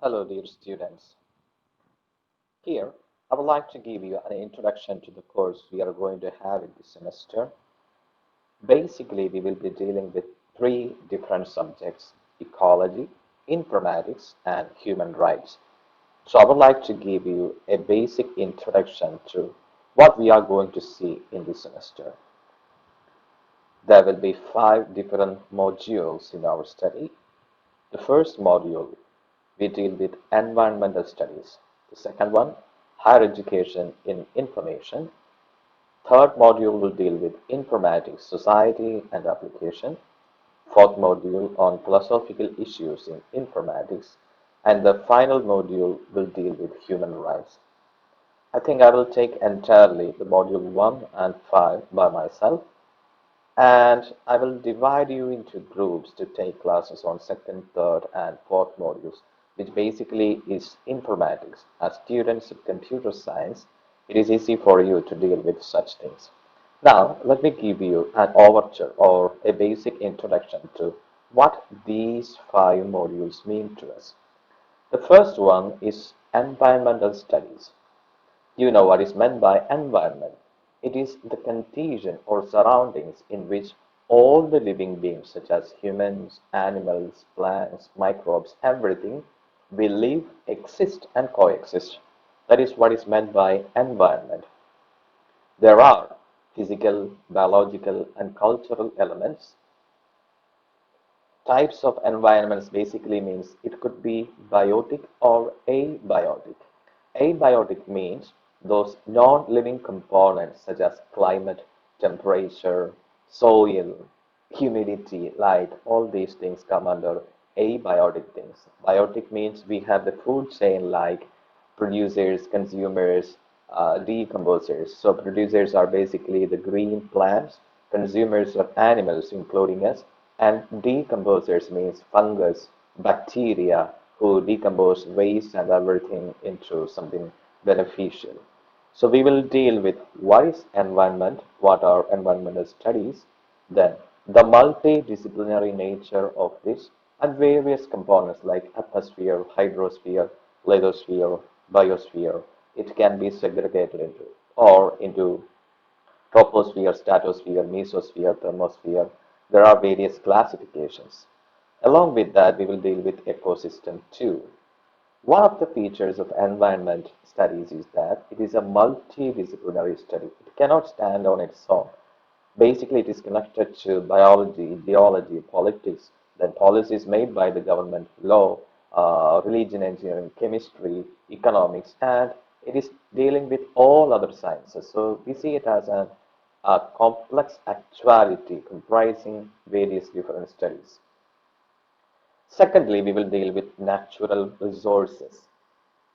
Hello, dear students. Here, I would like to give you an introduction to the course we are going to have in this semester. Basically, we will be dealing with three different subjects: ecology, informatics, and human rights. So I would like to give you a basic introduction to what we are going to see in this semester. There will be five different modules in our study. The first module, we deal with environmental studies. The second one, higher education in information. Third module will deal with informatics, society and application. Fourth module on philosophical issues in informatics. And the final module will deal with human rights. I think I will take entirely the module 1 and 5 by myself, and I will divide you into groups to take classes on second, third, and fourth modules, which basically is informatics. As students of computer science, it is easy for you to deal with such things. Now, let me give you an overture or a basic introduction to what these five modules mean to us. The first one is environmental studies. You know what is meant by environment. It is the condition or surroundings in which all the living beings, such as humans, animals, plants, microbes, everything, will live, exist, and coexist. That is what is meant by environment. There are physical, biological, and cultural elements. Types of environments basically means it could be biotic or abiotic. Abiotic means those non-living components such as climate, temperature, soil, humidity, light, all these things come under abiotic things. Biotic means we have the food chain like producers, consumers, decomposers. So producers are basically the green plants, consumers are animals, including us, and decomposers means fungus, bacteria, who decompose waste and everything into something beneficial. So we will deal with what is environment, what are environmental studies, then the multidisciplinary nature of this, and various components like atmosphere, hydrosphere, lithosphere, biosphere. It can be segregated into or into troposphere, stratosphere, mesosphere, thermosphere. There are various classifications. Along with that, we will deal with ecosystem too. One of the features of environment studies is that it is a multidisciplinary study. It cannot stand on its own. Basically, it is connected to biology, geology, politics, then policies made by the government, law, religion, engineering, chemistry, economics, and it is dealing with all other sciences. So we see it as a complex actuality comprising various different studies. Secondly, we will deal with natural resources.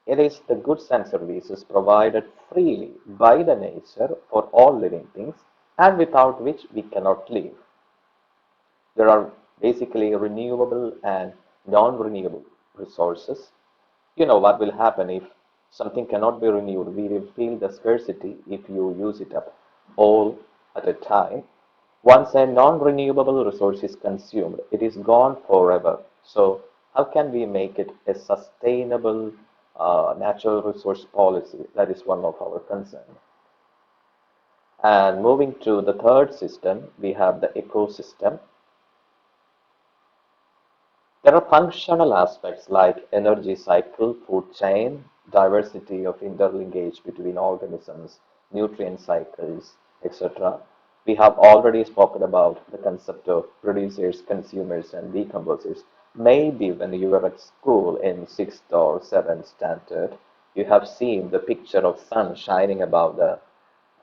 It is the goods and services provided freely by the nature for all living things and without which we cannot live. There are basically renewable and non-renewable resources. You know what will happen if something cannot be renewed. We will feel the scarcity if you use it up all at a time. Once a non-renewable resource is consumed, it is gone forever. So how can we make it a sustainable natural resource policy? That is one of our concerns. And moving to the third system, we have the ecosystem. There are functional aspects like energy cycle, food chain, diversity of interlinkage between organisms, nutrient cycles, etc. We have already spoken about the concept of producers, consumers, and decomposers. Maybe when you were at school in 6th or 7th standard, you have seen the picture of sun shining above the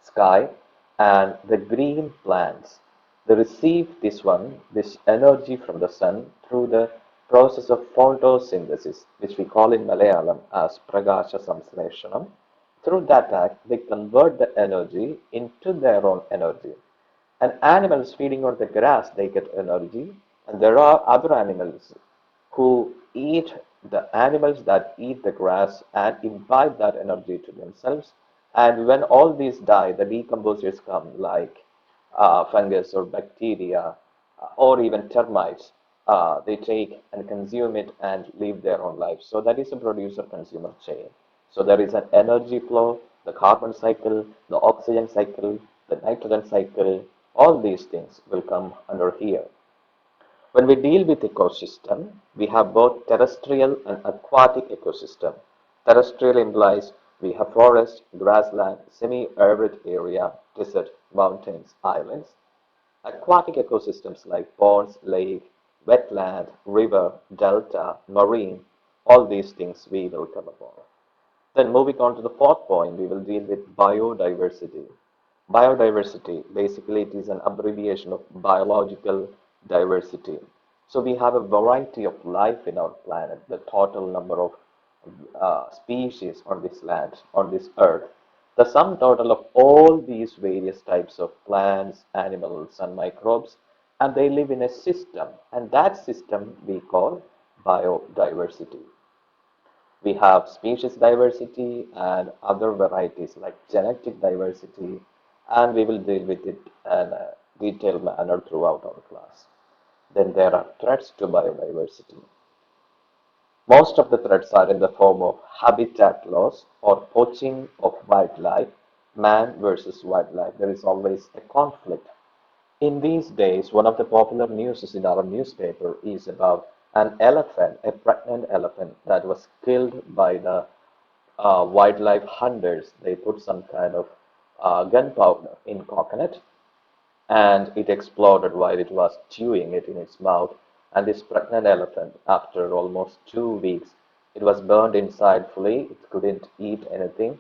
sky, and the green plants, they receive this energy from the sun through the process of photosynthesis, which we call in Malayalam as Pragasha Samslesanam. Through that act, they convert the energy into their own energy. And animals feeding on the grass, they get energy. And there are other animals who eat the animals that eat the grass and imbibe that energy to themselves. And when all these die, the decomposers come like fungus or bacteria or even termites. They take and consume it and live their own life. So that is a producer-consumer chain. So there is an energy flow, the carbon cycle, the oxygen cycle, the nitrogen cycle, all these things will come under here. When we deal with ecosystem, we have both terrestrial and aquatic ecosystem. Terrestrial implies we have forest, grassland, semi-arid area, desert, mountains, islands. Aquatic ecosystems like ponds, lake, wetland, river, delta, marine, all these things we will come upon. Then moving on to the fourth point, we will deal with biodiversity. Biodiversity, basically it is an abbreviation of biological diversity. So we have a variety of life in our planet, the total number of species on this land, on this earth. The sum total of all these various types of plants, animals, and microbes, and they live in a system, and that system we call biodiversity. We have species diversity and other varieties like genetic diversity, and we will deal with it in a detailed manner throughout our class. Then there are threats to biodiversity. Most of the threats are in the form of habitat loss or poaching of wildlife, man versus wildlife. There is always a conflict. In these days, one of the popular news in our newspaper is about an elephant, a pregnant elephant that was killed by the wildlife hunters. They put some kind of gunpowder in coconut and it exploded while it was chewing it in its mouth. And this pregnant elephant, after almost 2 weeks, it was burned inside fully. It couldn't eat anything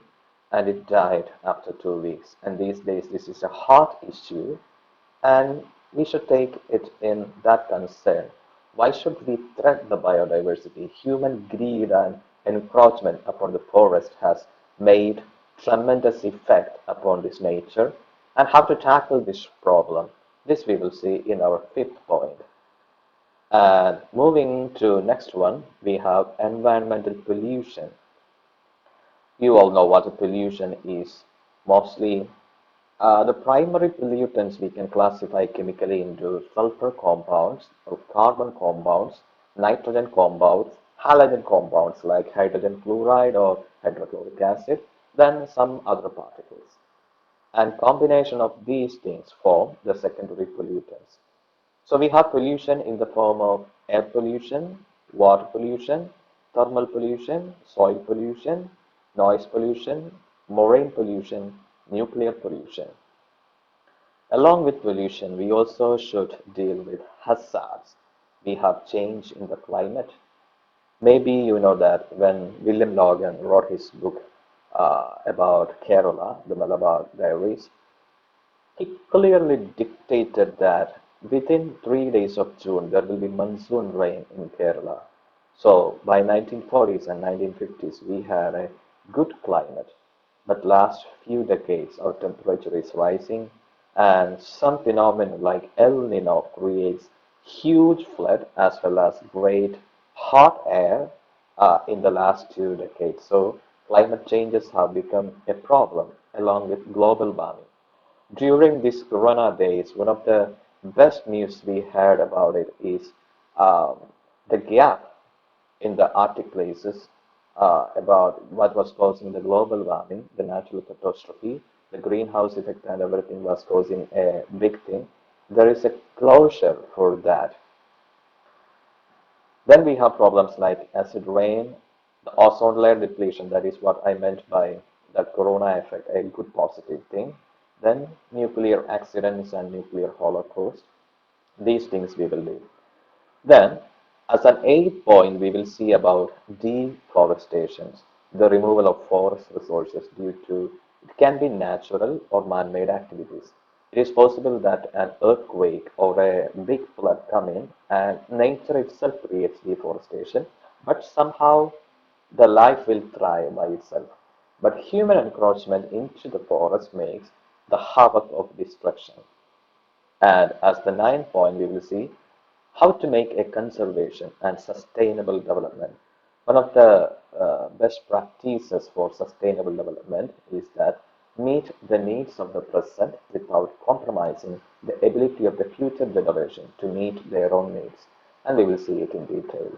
and it died after 2 weeks. And these days, this is a hot issue and we should take it in that concern. Why should we threat the biodiversity? Human greed and encroachment upon the forest has made tremendous effect upon this nature. And how to tackle this problem? This we will see in our fifth point. And moving to next one, we have environmental pollution. You all know what a pollution is. Mostly the primary pollutants we can classify chemically into sulfur compounds, or carbon compounds, nitrogen compounds, halogen compounds like hydrogen fluoride or hydrochloric acid, then some other particles. And combination of these things form the secondary pollutants. So we have pollution in the form of air pollution, water pollution, thermal pollution, soil pollution, noise pollution, marine pollution, nuclear pollution. Along with pollution, we also should deal with hazards. We have change in the climate. Maybe you know that when William Logan wrote his book about Kerala, the Malabar Diaries, he clearly dictated that within 3 days of June there will be monsoon rain in Kerala. So by 1940s and 1950s we had a good climate, but last few decades our temperature is rising and some phenomenon like El Nino creates huge flood as well as great hot air in the last 2 decades. So climate changes have become a problem along with global warming. During these Corona days, one of the best news we heard about it is um, the gap in the Arctic places about what was causing the global warming, the natural catastrophe, the greenhouse effect, and everything was causing a big thing. There is a closure for that. Then we have problems like acid rain, the ozone layer depletion, that is what I meant by the corona effect, a good positive thing. Then nuclear accidents and nuclear holocaust. These things we will do. Then, as an eighth point, we will see about deforestation, the removal of forest resources due to it can be natural or man-made activities. It is possible that an earthquake or a big flood come in and nature itself creates deforestation, but somehow the life will thrive by itself. But human encroachment into the forest makes the havoc of destruction. And as the ninth point, we will see how to make a conservation and sustainable development. One of the best practices for sustainable development is that meet the needs of the present without compromising the ability of the future generation to meet their own needs. and we will see it in detail.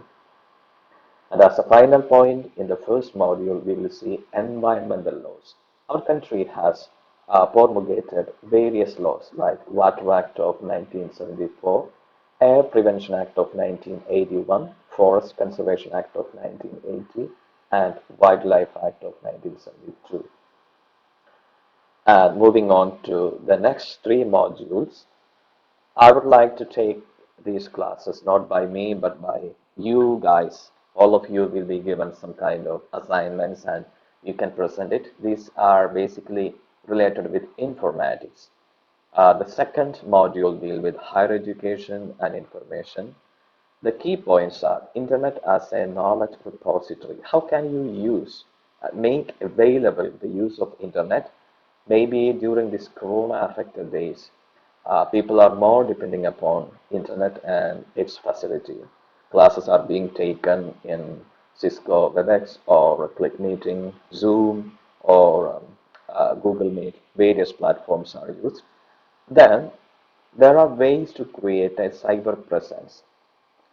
And as a final point, in the first module, we will see environmental laws. Our country has promulgated various laws like Water Act of 1974, Air Prevention Act of 1981, Forest Conservation Act of 1980, and Wildlife Act of 1972. And moving on to the next three modules, I would like to take these classes not by me but by you guys. All of you will be given some kind of assignments and you can present it. These are basically related with informatics. The second module deal with higher education and information. The key points are internet as a knowledge repository. How can you make available the use of internet? Maybe during this corona affected days, people are more depending upon internet and its facility. Classes are being taken in Cisco WebEx or Click Meeting, Zoom, or Google Meet. Various platforms are used. Then there are ways to create a cyber presence.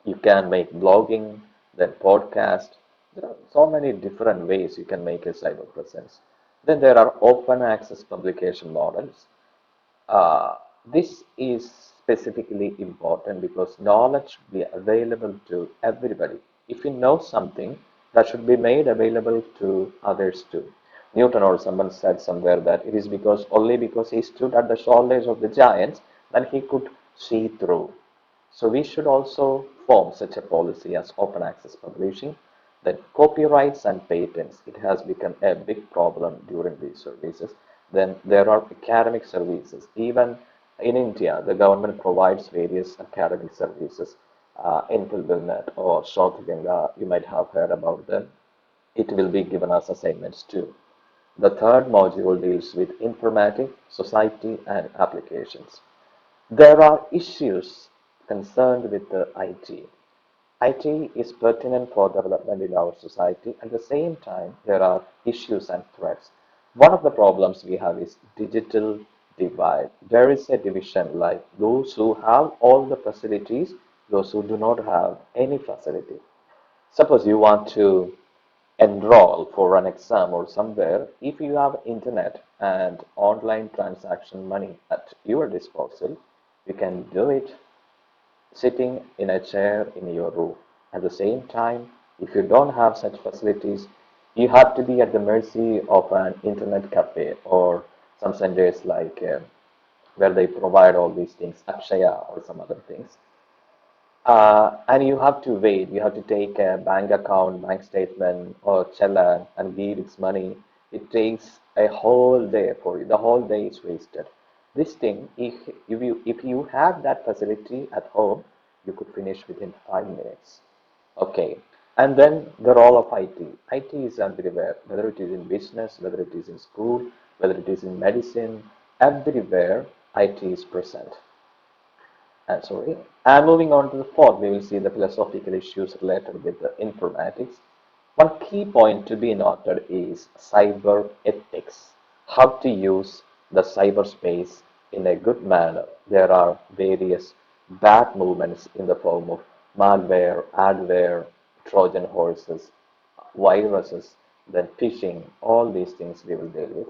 You can make blogging, then podcast. There are so many different ways you can make a cyber presence. Then there are open access publication models. Uh, this is specifically important because knowledge should be available to everybody. If you know something, that should be made available to others too. Newton or someone said somewhere that it is because only because he stood at the shoulders of the giants that he could see through. So we should also form such a policy as open access publishing. Then copyrights and patents, it has become a big problem during these services. Then there are academic services. Even in India, the government provides various academic services. In Pilbilnet or Shraddha, you might have heard about them. It will be given as assignments too. The third module deals with informatics, society, and applications. There are issues concerned with the IT. IT is pertinent for development in our society. At the same time, there are issues and threats. One of the problems we have is digital divide. There is a division like those who have all the facilities, those who do not have any facility. Suppose you want to enroll for an exam or somewhere, if you have internet and online transaction money at your disposal, you can do it sitting in a chair in your room. At the same time, if you don't have such facilities, you have to be at the mercy of an internet cafe or some centers like where they provide all these things, Akshaya or some other things. And you have to wait. You have to take a bank account, bank statement, or challan and give its money. It takes a whole day for you. The whole day is wasted. This thing, if you have that facility at home, you could finish within 5 minutes. Okay. And then the role of IT. IT is everywhere, whether it is in business, whether it is in school, whether it is in medicine, everywhere IT is present. Sorry. And moving on to the fourth, we will see the philosophical issues related with the informatics. One key point to be noted is cyber ethics, how to use the cyberspace in a good manner. There are various bad movements in the form of malware, adware, Trojan horses, viruses, then phishing, all these things we will deal with.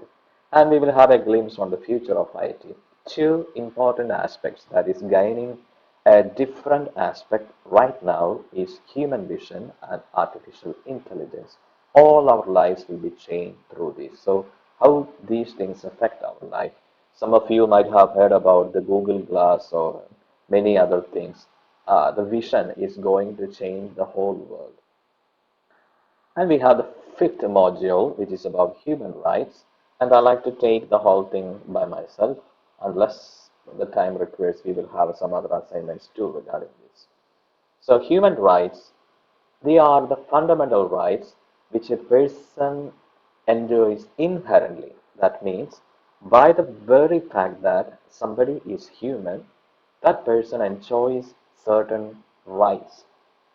And we will have a glimpse on the future of IT. Two important aspects that is gaining a different aspect right now is human vision and artificial intelligence. All our lives will be changed through this. So how these things affect our life? Some of you might have heard about the Google Glass or many other things. The vision is going to change the whole world. And we have the fifth module, which is about human rights. And I like to take the whole thing by myself, unless the time requires, we will have some other assignments too regarding this. So human rights, they are the fundamental rights which a person enjoys inherently. That means by the very fact that somebody is human, that person enjoys certain rights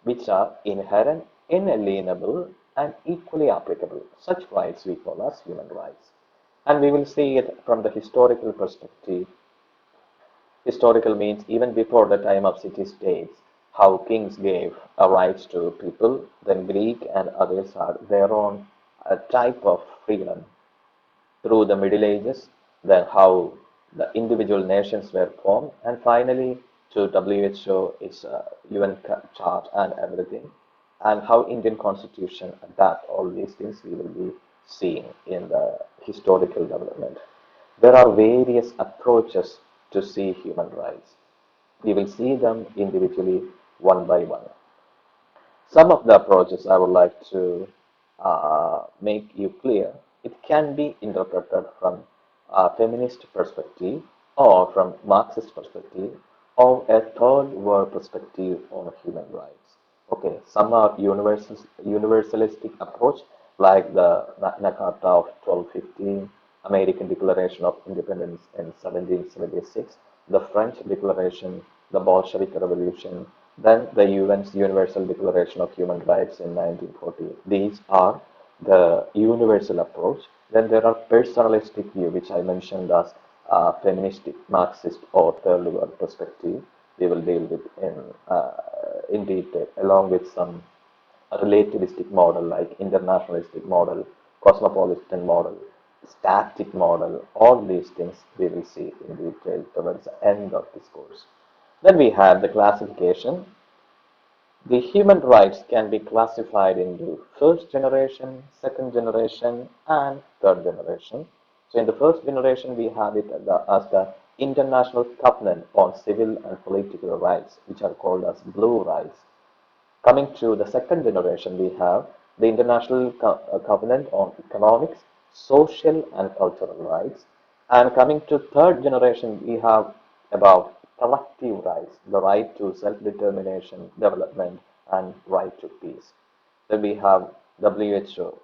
which are inherent, inalienable, and equally applicable. Such rights we call as human rights. And we will see it from the historical perspective. Historical means even before the time of city states, how kings gave rights to people, then Greek and others had their own type of freedom through the Middle Ages, then how the individual nations were formed, and finally to WHO, its UN chart and everything, and how Indian Constitution adapt all these things we will be seeing in the historical development. There are various approaches to see human rights. We will see them individually one by one. Some of the approaches I would like to make you clear. It can be interpreted from a feminist perspective or from Marxist perspective or a third world perspective on human rights. Okay, some are universalistic approach like the Magna Carta of 1215, American Declaration of Independence in 1776, the French Declaration, the Bolshevik Revolution, then the UN's Universal Declaration of Human Rights in 1940. These are the universal approach. Then there are personalistic view, which I mentioned as feministic, Marxist, or third world perspective. We will deal with in detail, along with some relativistic model like internationalistic model, cosmopolitan model, static model. All these things we will see in detail towards the end of this course. Then we have the classification. The human rights can be classified into first generation, second generation, and third generation. So in the first generation, we have it as the International Covenant on Civil and Political Rights, which are called as Blue Rights. Coming to the second generation, we have the International Covenant on Economics, Social and Cultural Rights. And coming to third generation, we have about collective rights, the right to self-determination, development, and right to peace. Then we have WHO,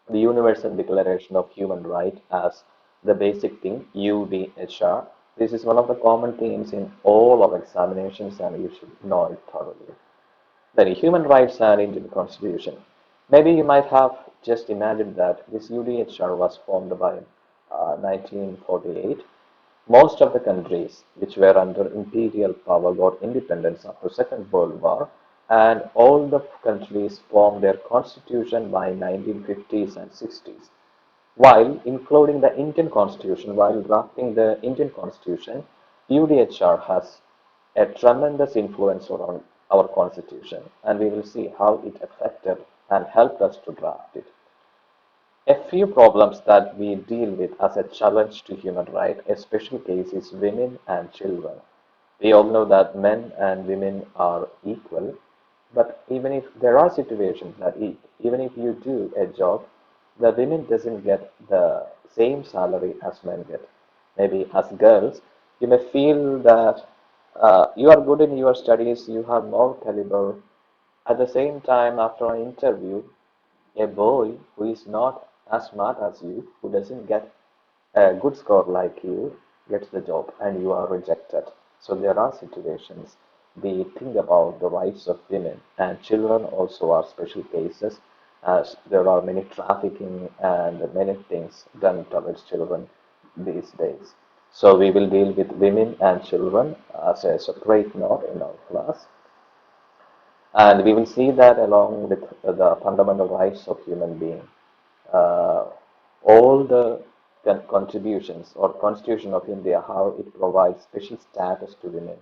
the Universal Declaration of Human Rights as the basic thing, UDHR. This is one of the common themes in all of examinations and you should know it thoroughly. Then human rights and Indian Constitution. Maybe you might have just imagined that this UDHR was formed by 1948. Most of the countries which were under imperial power got independence after Second World War, and all the countries formed their constitution by 1950s and 60s. While including the Indian Constitution, while drafting the Indian Constitution, UDHR has a tremendous influence on our Constitution, and we will see how it affected and helped us to draft it. A few problems that we deal with as a challenge to human rights, a special case is women and children. We all know that men and women are equal, but even if there are situations that even if you do a job, the women doesn't get the same salary as men get. Maybe as girls, you may feel that you are good in your studies, you have more caliber. At the same time, after an interview, a boy who is not as smart as you, who doesn't get a good score like you, gets the job and you are rejected. So there are situations. We think about the rights of women and children also are special cases as there are many trafficking and many things done towards children these days. So we will deal with women and children as a separate note in our class. And we will see that along with the fundamental rights of human being. Uh, all the contributions or Constitution of India, how it provides special status to women.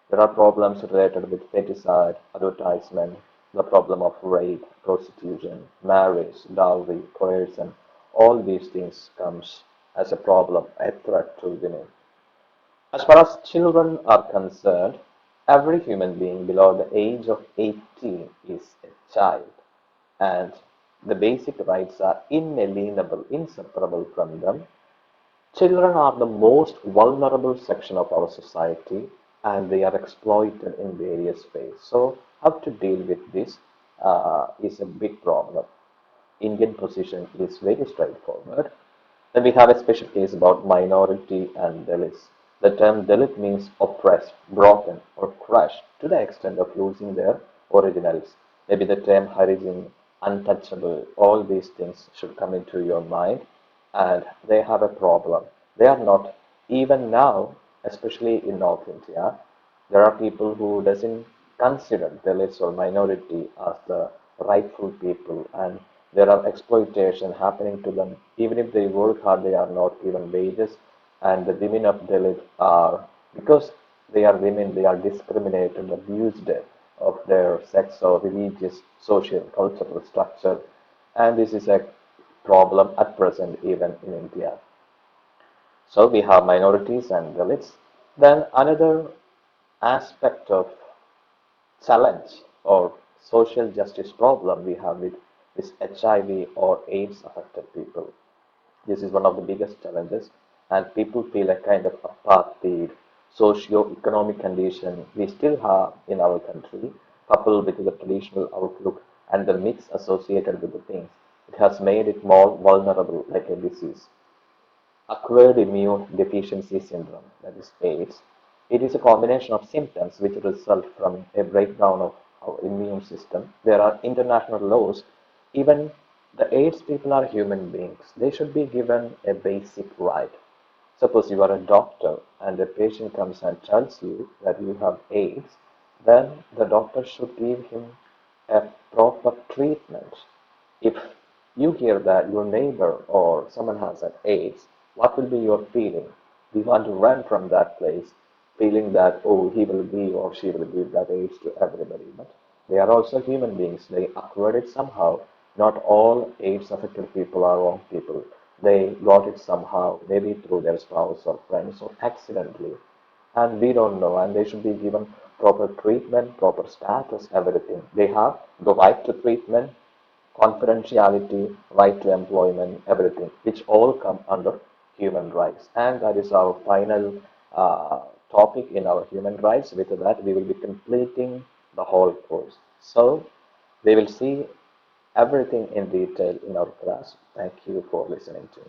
There are problems related with feticide, advertisement, the problem of rape, prostitution, marriage, dowry, coercion. All these things comes as a problem, a threat to women. As far as children are concerned, every human being below the age of 18 is a child, and the basic rights are inalienable, inseparable from them. Children are the most vulnerable section of our society, and they are exploited in various ways. So, how to deal with this is a big problem. Indian position is very straightforward. Then we have a special case about minority and Dalits. The term Dalit means oppressed, broken, or crushed to the extent of losing their originals. Maybe the term Harijin, untouchable, all these things should come into your mind, and they have a problem. They are not, even now, especially in North India, there are people who doesn't consider Dalits or minority as the rightful people, and there are exploitation happening to them. Even if they work hard, they are not given wages, and the women of Dalit are, because they are women, they are discriminated, abused of their sex or religious, social, cultural structure, and this is a problem at present even in India. So we have minorities and Dalits. Then another aspect of challenge or social justice problem we have with this HIV or AIDS affected people. This is one of the biggest challenges, and people feel a kind of apartheid socio-economic condition we still have in our country, coupled with the traditional outlook and the myths associated with the things. It has made it more vulnerable, like a disease. Acquired immune deficiency syndrome, that is AIDS. It is a combination of symptoms which result from a breakdown of our immune system. There are international laws. Even the AIDS people are human beings. They should be given a basic right. Suppose you are a doctor and a patient comes and tells you that you have AIDS, then the doctor should give him a proper treatment. If you hear that your neighbor or someone has an AIDS, what will be your feeling? We want to run from that place, feeling that, oh, he will give or she will give that AIDS to everybody. But they are also human beings. They acquired it somehow. Not all AIDS affected people are wrong people. They got it somehow, maybe through their spouse or friends or accidentally. And we don't know, and they should be given proper treatment, proper status, everything. They have the right to treatment, confidentiality, right to employment, everything, which all come under human rights. And that is our final topic in our human rights. With that, we will be completing the whole course. So, we will see everything in detail in our class. Thank you for listening to me.